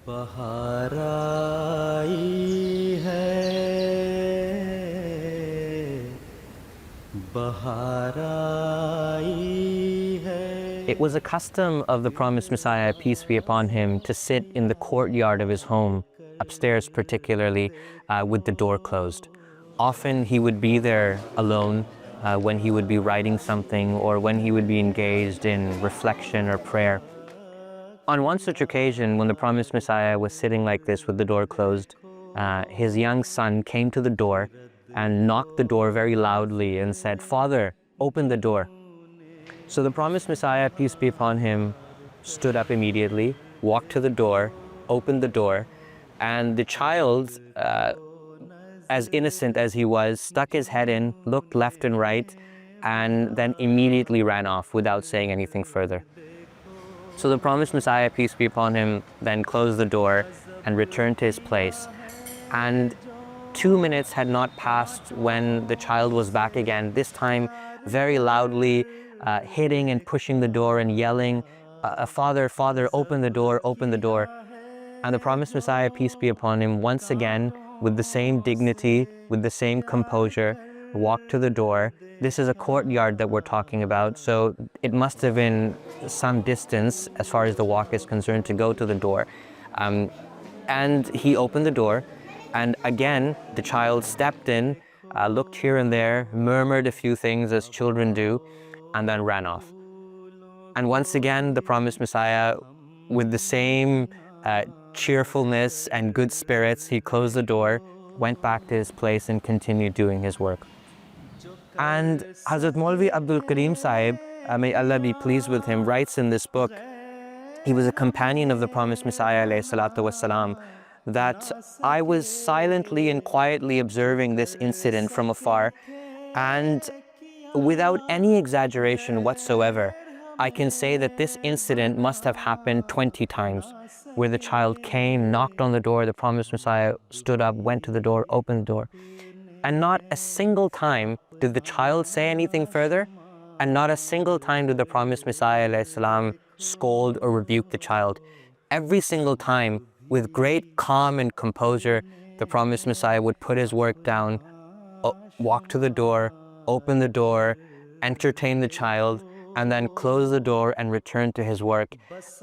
बहार आई है, बहार आई है. It was a custom of the promised Messiah, peace be upon him, to sit in the courtyard of his home, upstairs particularly, with the door closed. Often he would be there alone when he would be writing something or when he would be engaged in reflection or prayer. On one such occasion, when the promised Messiah was sitting like this with the door closed, his young son came to the door and knocked the door very loudly and said, "Father, open the door." So the promised Messiah, peace be upon him, stood up immediately, walked to the door, opened the door, and the child, as innocent as he was, stuck his head in, looked left and right, and then immediately ran off without saying anything further. So the promised Messiah, peace be upon him, then closed the door and returned to his place. And 2 minutes had not passed when the child was back again, this time very loudly, hitting and pushing the door and yelling, "Father, Father, open the door, open the door." And the promised Messiah, peace be upon him, once again, with the same dignity, with the same composure, walked to the door. This is a courtyard that we're talking about, so it must have been some distance as far as the walk is concerned to go to the door. And he opened the door, and again the child stepped in, looked here and there, murmured a few things as children do, and then ran off. And once again the promised Messiah, with the same cheerfulness and good spirits, he closed the door, went back to his place and continued doing his work. And Hazrat Maulvi Abdul Karim Sahib, may Allah be pleased with him, writes in this book, he was a companion of the promised Messiah ﷺ, that I was silently and quietly observing this incident from afar, and without any exaggeration whatsoever, I can say that this incident must have happened 20 times, where the child came, knocked on the door, the promised Messiah stood up, went to the door, opened the door. And not a single time did the child say anything further, and not a single time did the promised Messiah ﷺ scold or rebuke the child. Every single time, with great calm and composure, the promised Messiah would put his work down, walk to the door, open the door, entertain the child, and then close the door and return to his work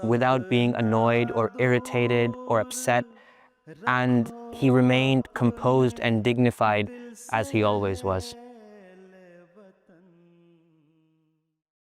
without being annoyed or irritated or upset. And he remained composed and dignified as he always was.